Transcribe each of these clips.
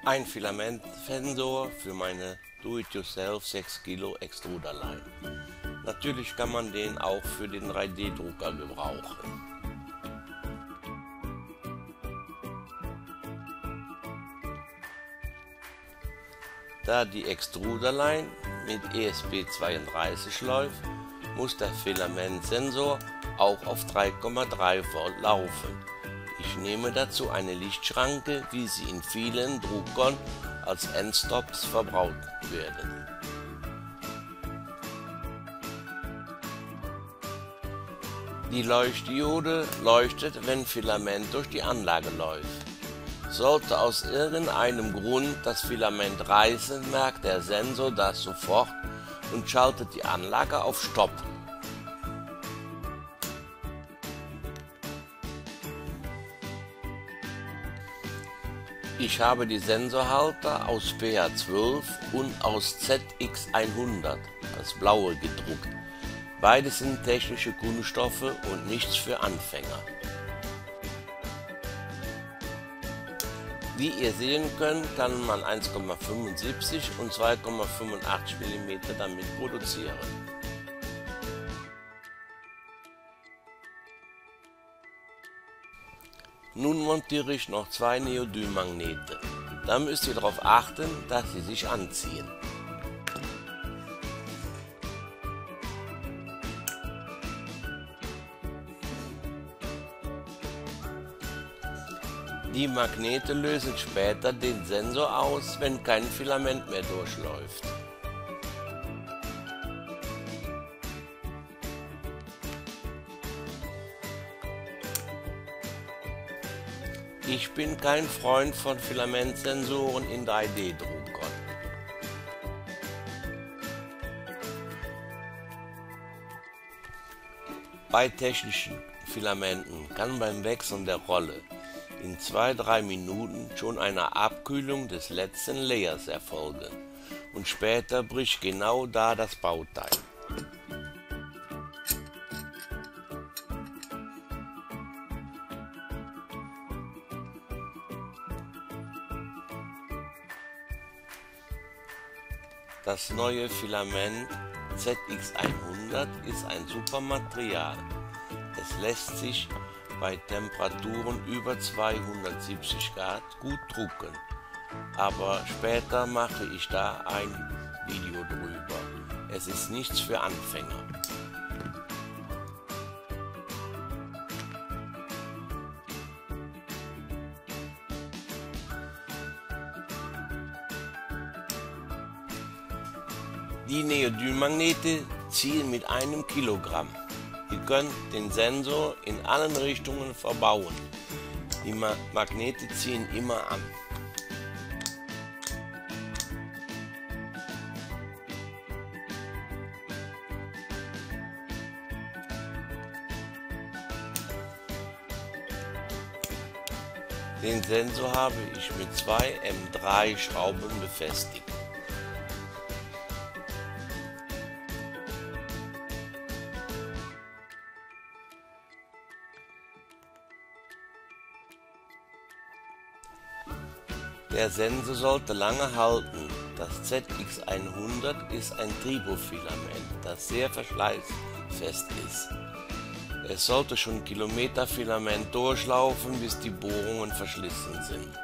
Ein Filamentsensor für meine Do-it-yourself 6 Kilo Extruderline. Natürlich kann man den auch für den 3D-Drucker gebrauchen. Da die Extruderline mit ESP32 läuft, muss der Filamentsensor auch auf 3,3 Volt laufen. Ich nehme dazu eine Lichtschranke, wie sie in vielen Druckern als Endstops verbaut werden. Die Leuchtdiode leuchtet, wenn Filament durch die Anlage läuft. Sollte aus irgendeinem Grund das Filament reißen, merkt der Sensor das sofort und schaltet die Anlage auf Stopp. Ich habe die Sensorhalter aus PA12 und aus ZX100, das blaue, gedruckt. Beide sind technische Kunststoffe und nichts für Anfänger. Wie ihr sehen könnt, kann man 1,75 und 2,85 mm damit produzieren. Nun montiere ich noch zwei Neodym-Magnete. Da müsst ihr darauf achten, dass sie sich anziehen. Die Magnete lösen später den Sensor aus, wenn kein Filament mehr durchläuft. Ich bin kein Freund von Filamentsensoren in 3D-Druckern. Bei technischen Filamenten kann beim Wechseln der Rolle in 2-3 Minuten schon eine Abkühlung des letzten Layers erfolgen und später bricht genau da das Bauteil. Das neue Filament ZX100 ist ein super Material. Es lässt sich bei Temperaturen über 270 Grad gut drucken, aber später mache ich da ein Video drüber. Es ist nichts für Anfänger. Die Neodym-Magnete ziehen mit 1 Kilogramm. Ihr könnt den Sensor in allen Richtungen verbauen. Die Magnete ziehen immer an. Den Sensor habe ich mit 2 M3 Schrauben befestigt. Der Sensor sollte lange halten. Das ZX100 ist ein Tribofilament, das sehr verschleißfest ist. Es sollte schon Kilometerfilament durchlaufen, bis die Bohrungen verschlissen sind.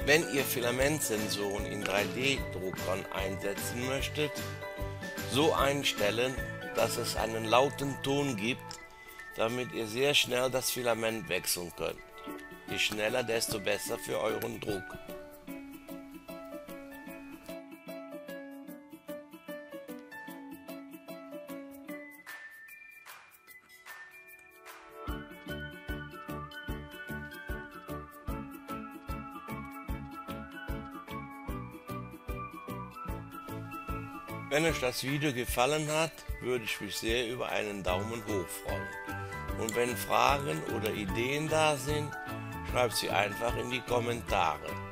Wenn ihr Filamentsensoren in 3D-Druckern einsetzen möchtet, so einstellen, dass es einen lauten Ton gibt, damit ihr sehr schnell das Filament wechseln könnt. Je schneller, desto besser für euren Druck. Wenn euch das Video gefallen hat, würde ich mich sehr über einen Daumen hoch freuen. Und wenn Fragen oder Ideen da sind, schreibt sie einfach in die Kommentare.